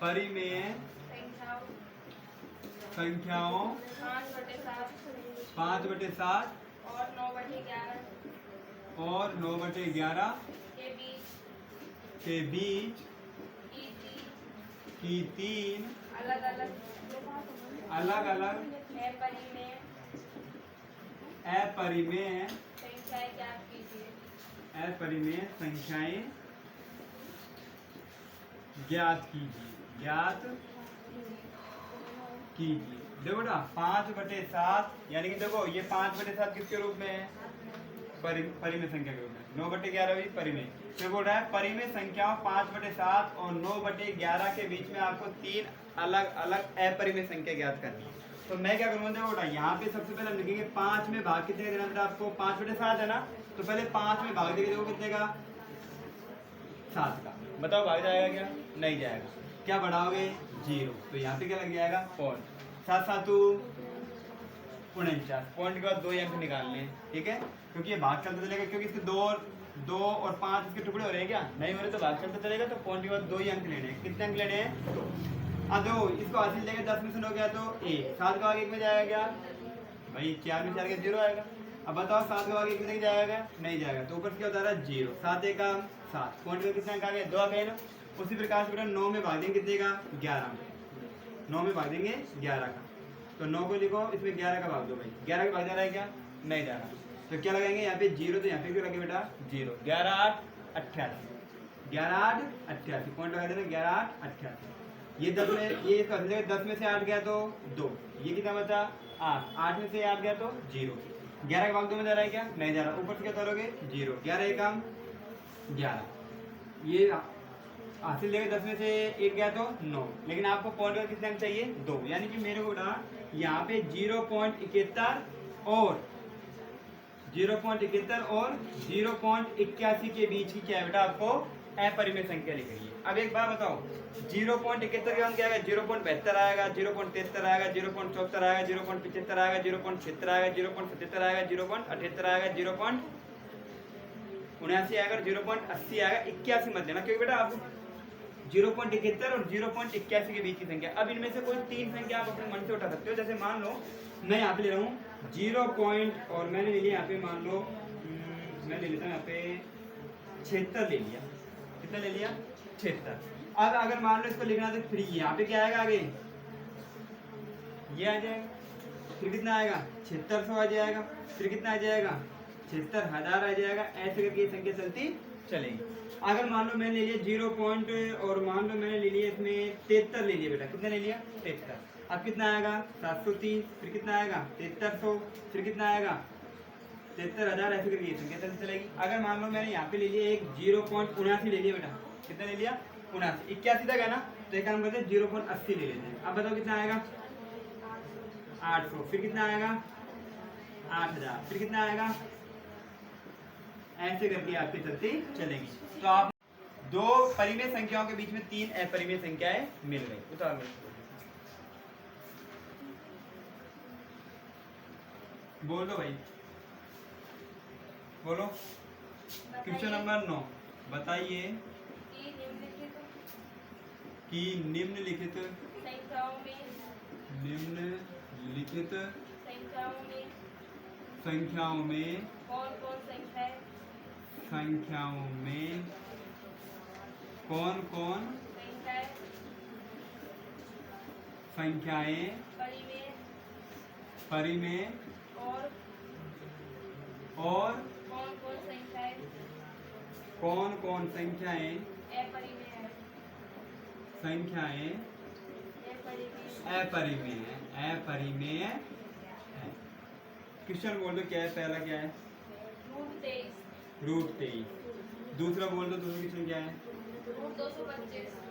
परिमेय संख्याओं 5/7 और 9/11 के बीच
की तीन
अलग अलग
अलग अलग अपरिमेय
संख्याएं ज्ञात कीजिए।
अपरिमेय संख्याएं ज्ञात कीजिए। ज्ञात कीजिए। देखो ना 5/7 यानी कि देखो ये 5/7 किसके रूप में है? परिमेय संख्या के रूप में। 9/11 भी परिमेय। फिर बोल रहा है परिमेय संख्याओं 5/7 और 9/11 के बीच में आपको तीन अलग अलग अपरिमेय संख्या ज्ञात करनी है। तो मैं क्या करूँगा देखो बेटा, यहाँ पे सबसे पहले हम लिखेंगे 5 में भाग कितने का देना बेटा आपको? 5/7 है ना, तो पहले 5 में भाग देंगे। देखो कितने का? 7 का। बताओ भाग जाएगा क्या? नहीं जाएगा। क्या बढ़ाओगे? 0। तो यहाँ पे क्या लग जाएगा? पॉइंट। 7 7 49। पॉइंट के बाद 2 अंक निकालने हैं, ठीक है, क्योंकि ये भाग चलता चलेगा, क्योंकि इसके 2 और 5 इसके टुकड़े हो रहे हैं क्या? नहीं हो रहे, तो भाग चलता चलेगा। तो पॉइंट के बाद 2 ही अंक लेने हैं। कितने अंक लेने हैं? 2। अब देखो इसको हासिल लेके 10 में से 9 गया तो 1। 7 का भाग 1 में जाएगा क्या भाई? 4 में 4 का 0 आएगा। अब बताओ 7 का भाग 1 में जाएगा? नहीं जाएगा। तो ऊपर से क्या होता है? 0। 7 1 का 7। पॉइंट में कितने अंक आ गए? 2 आ गए ना। उसी प्रकार से बेटा 9 में भाग देंगे कितने का? 11 में। 9 में भाग देंगे 11 का। तो 9 को लिखो, इसमें 11 का भाग दो भाई। 11 का भाग जा रहा है क्या? नहीं जा रहा। तो क्या लगाएंगे यहाँ पे? 0। तो यहाँ पे क्यों लगे बेटा? 0। 11 8 88। 11 8 88। पॉइंट लगा देना 11 8 88। ये 10 में, ये 10 में से 8 गया तो 2। ये कितना बचा? 8। 8 में से 8 गया तो 0। 11 का भाग 2 में जा रहा है क्या? नहीं जा रहा। ऊपर से क्या करोगे? 0। 11 1 11। ये हासिल लेके 10 में से 1 गया तो 9। लेकिन आपको पॉइंट का कितने अंक चाहिए? 2। यानी कि मेरे को बेटा यहाँ पे 0.71 और 0.71 और 0.81 के बीच की क्या है बेटा? आपको अपरिमेय संख्या लिखनी है। अब एक बात बताओ, 0.71 के क्या आएगा? 0.72 आएगा, 0.73 आएगा, 0.74 आएगा, 0.75 आएगा, 0.76 आएगा, 0.77 आएगा, 0.78 आएगा, 0.79 आएगा, 0.80 आएगा। 81 मत देना, क्योंकि बेटा आप 0.71 और 0.81 के बीच की संख्या। अब इनमें से कोई 3 संख्या आप अपने मन से उठा सकते हो। जैसे मान लो मैं यहाँ पे ले रहा हूँ 0 और मैंने ले लिया यहाँ पे, मान लो मैं ले लेता हूँ यहाँ पे 76 ले लिया। कितना ले लिया? 76। अब अगर मान लो इसको लिखना तो फिर यहाँ पे क्या आएगा? आगे ये आ जाएगा। फिर कितना आएगा? 7600 आ जाएगा। फिर कितना आ जाएगा? 76000 आ जाएगा। ऐसे करके ये संख्या चलती चलेगी। अगर मान लो मैंने ले लिया 0 और मान लो मैंने ले लिया इसमें 73 ले लिया बेटा। कितना ले लिया? 73। अब कितना आएगा? 703। फिर कितना आएगा? 7300। फिर कितना आएगा? 73000। ऐसे करके ये संख्या चलती चलेगी। अगर मान लो मैंने यहाँ पे ले लिया एक 0.79 ले लिया बेटा। कितना ले लिया? 79। 81 तक है ना, तो एक काम करते हैं 0.80 ले लेते हैं। अब बताओ कितना आएगा? 800। फिर कितना आएगा? 8000। फिर कितना आएगा? ऐसे करके आपकी चलती चलेगी। तो आप 2 परिमेय संख्याओं के बीच में 3 अपरिमेय संख्याएं मिल गई। उतार लो। बोल दो भाई, बोलो। क्वेश्चन नंबर 9 बताइए कि निम्नलिखित संख्याओं में कौन कौन संख्याएं परिमेय और कौन कौन संख्याएं अपरिमेय है। क्वेश्चन बोल दो क्या है? पहला क्या है? √23। दूसरा बोल दो, दूसरा क्वेश्चन क्या है?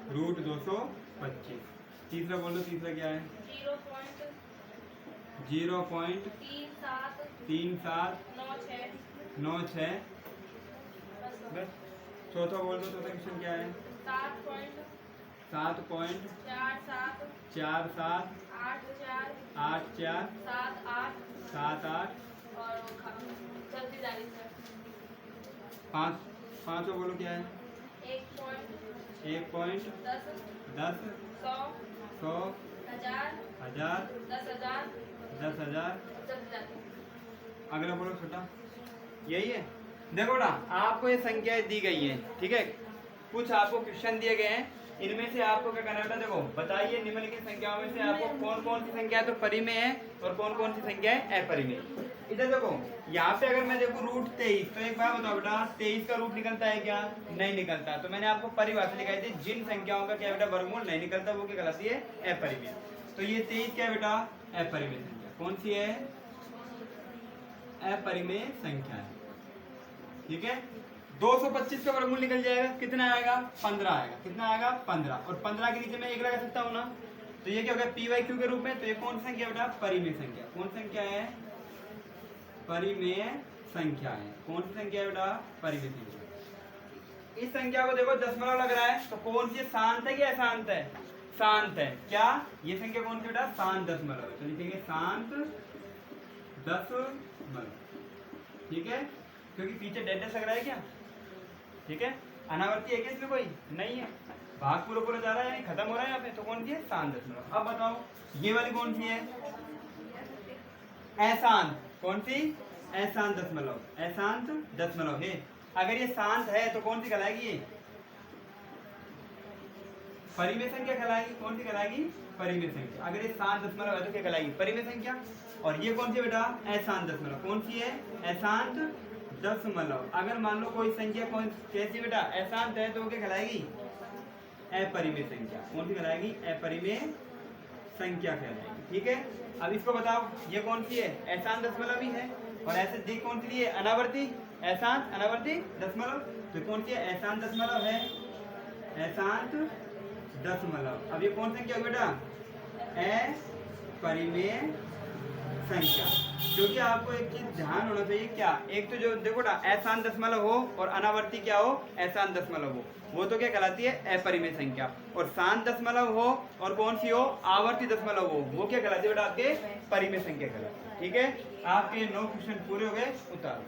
√225। तीसरा बोल दो, तीसरा क्या है? 0.3796। बस। चौथा बोल दो, चौथा क्वेश्चन क्या है? 7.47848478 पाँचों बोलो क्या है? 1.10 100 1000 10,000। अगला बोलो छोटा। यही है। देखो ना, आपको ये संख्याएं दी गई हैं, ठीक है,
कुछ आपको क्वेश्चन दिए गए हैं, इनमें से आपको क्या करना बेटा, देखो बताइए निम्नलिखित संख्याओं में से आपको कौन कौन सी संख्या तो परिमेय है और कौन कौन सी संख्या है अपरिमेय। इधर देखो यहाँ पे अगर मैं देखूँ रूट 23, तो एक बार बताओ बेटा 23 का रूट निकलता है क्या? नहीं निकलता। तो मैंने आपको परिभाषा लिखाई थी, जिन संख्याओं का क्या बेटा वर्गमूल नहीं निकलता वो क्या कहलाती है? अपरिमेय। तो ये 23 क्या बेटा? अपरिमेय संख्या। कौन सी है? अपरिमेय संख्या है। ठीक है। 225 का वर्गमूल निकल जाएगा, कितना आएगा? 15 आएगा। कितना आएगा? 15। और 15 के नीचे मैं 1 लगा सकता हूँ ना, तो ये क्या होगा? p/q के रूप में। तो ये कौन सी संख्या बेटा? परिमेय संख्या। कौन संख्या है? परिमेय संख्या है। कौन सी संख्या है बेटा? परिमेय संख्या। इस संख्या को देखो दशमलव लग रहा है, तो कौन सी? शांत है कि अशांत है? शांत है। क्या ये संख्या कौन सी बेटा? शांत दशमलव है। तो लिखेंगे शांत दशमलव। ठीक है, क्योंकि पीछे डेड लग रहा है क्या? ठीक है। अनावर्ती है क्या इसमें? कोई नहीं है, भाग पूरा पूरा जा रहा है, यानी खत्म हो रहा है यहाँ पे। तो कौन सी है? शांत दशमलव। अब बताओ ये वाली कौन सी है? अशांत। कौन सी? अशांत दशमलव। अशांत दशमलव है। अगर ये शांत है तो कौन सी कहलाएगी? ये परिमेय संख्या कहलाएगी। कौन सी कहलाएगी? परिमेय संख्या। अगर ये शांत दशमलव है तो क्या कहलाएगी? परिमेय संख्या। और ये कौन सी बेटा? अशांत दशमलव। कौन सी है? अशांत दशमलव। अगर मान लो कोई संख्या कौन कैसी बेटा? अशांत है तो वो क्या कहलाएगी? अपरिमेय संख्या। कौन सी कहलाएगी? अपरिमेय संख्या कहलाएगी। ठीक है। अब इसको बताओ ये कौन सी है? अशांत दशमलव ही है। और ऐसे दी कौन सी है? अनावर्ती। अशांत अनावर्ती दशमलव। तो कौन सी है? अशांत दशमलव है। अशांत दशमलव। अब ये कौन संख्या बेटा? अपरिमेय संख्या। क्योंकि आपको एक चीज ध्यान होना चाहिए, क्या? एक तो जो देखो ना अशांत दशमलव हो और अनावर्ती क्या हो? अशांत दशमलव हो, वो तो क्या कहलाती है? अपरिमेय संख्या। और शांत दशमलव हो और कौन सी हो? आवर्ती दशमलव हो, वो क्या कहलाती है बेटा? आपके परिमेय संख्या कहलाती है। ठीक है। आपके 9 क्वेश्चन पूरे हो गए, उतारो।